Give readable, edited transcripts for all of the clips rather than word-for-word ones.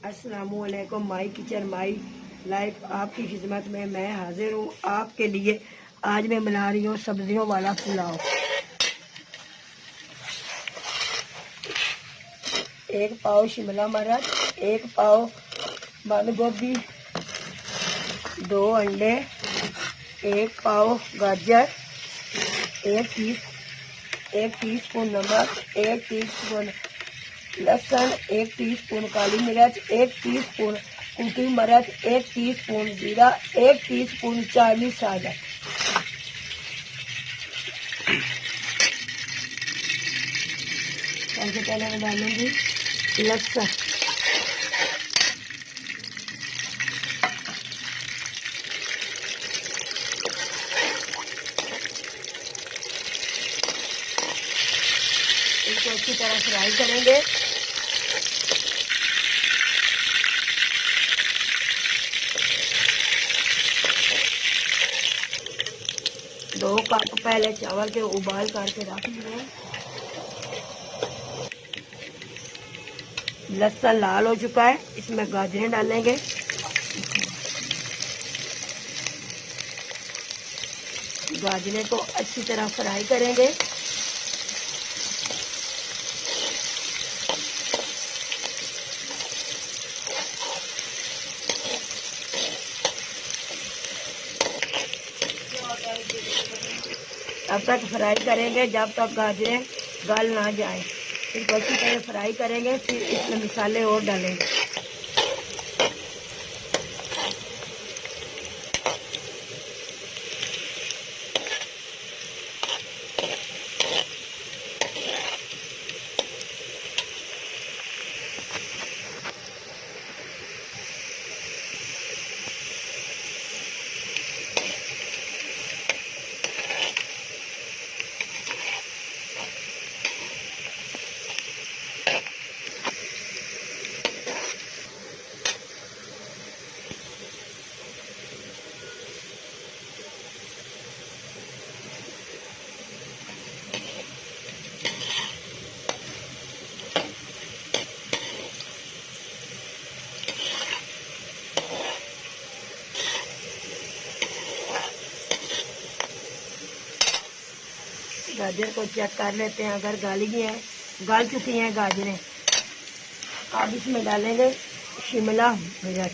अस्सलामुअलैकुम। My kitchen my life आपकी खिदमत में मैं हाजिर हूँ आपके लिए। आज मैं बना रही हूँ सब्जियों वाला पुलाव। एक पाव शिमला मिर्च, एक पाव बंद गोभी, 2 अंडे, एक पाव गाजर, एक टीस्पून नमक, 1 टीस्पून लहसुन, 1 टीस्पून काली मिर्च, 1 टीस्पून कुटी मिर्च, 1 टीस्पून जीरा, 1 टीस्पून चाइनीज सादा। सबसे पहले मैं डालूंगी लहसुन, इसको अच्छी तरह फ्राई करेंगे। दो कप पहले चावल के उबाल करके रख लिए। लहसुन लाल हो चुका है, इसमें गाजरें डालेंगे। गाजरें को अच्छी तरह फ्राई करेंगे। तब तक फ्राई करेंगे जब तक गाजरें गल ना जाए। फिर अच्छी तरह फ्राई करेंगे, फिर इसमें मसाले और डालेंगे। गाजर को चेक कर लेते हैं, अगर गल चुकी हैं गाजरें। अब इसमें डालेंगे शिमला मिर्च,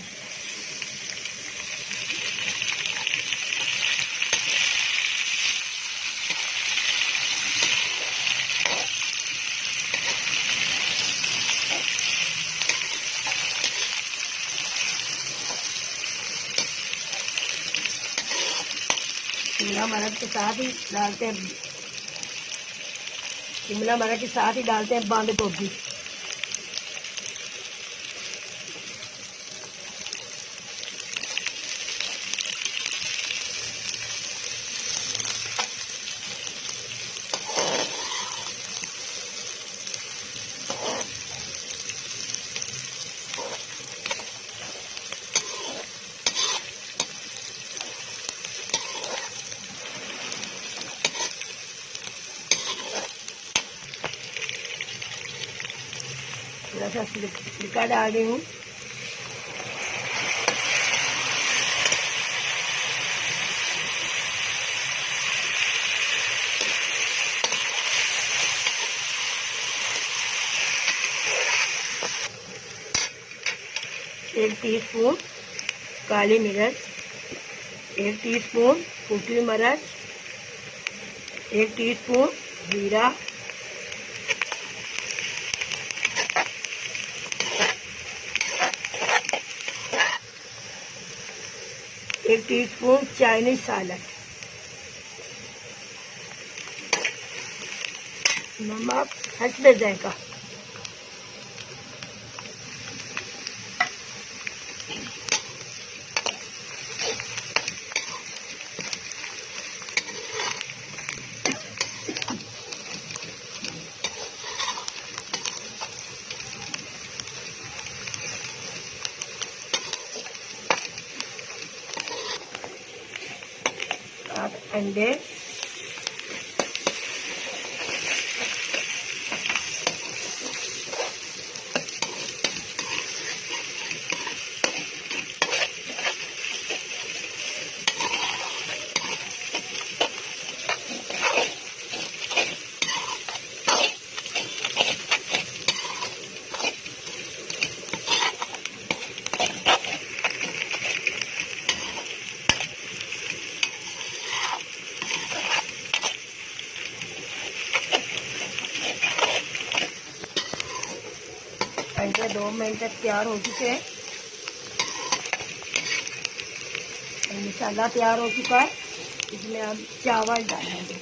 शिमला मिर्च के साथ ही डालते हैं बंद गोभी। थोड़ा सा सिरका डाल रही हूँ। एक टीस्पून काली मिर्च, 1 टीस्पून कुटी मिर्च, 1 टीस्पून जीरा, 1 टीस्पून चाइनीज सादा, नमक हस्बे जायका। अंडे, घंटे 2 मिनट तक तैयार हो चुके हैं। मसाला तैयार हो चुका है, इसमें हम चावल डालेंगे।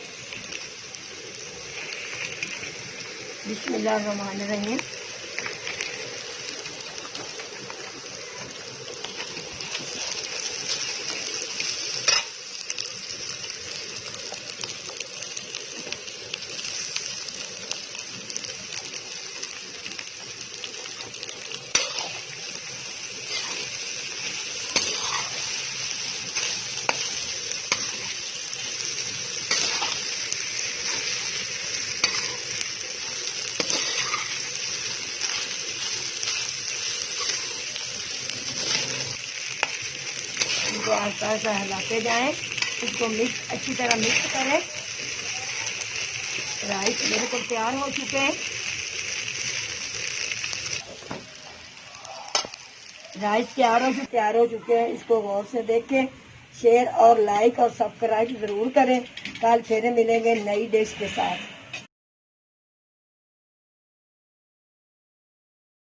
बिस्मिल्लाहिर्रहमानिर्रहीम। इनको आहिस्ता आहिस्ता हिलाते जाएं, इसको मिक्स अच्छी तरह मिक्स करें। राइस बिल्कुल तैयार हो चुके हैं। राइस तैयार हो चुके हैं। इसको गौर से देखें, शेयर और लाइक और सब्सक्राइब जरूर करें। कल फिर मिलेंगे नई डिश के साथ।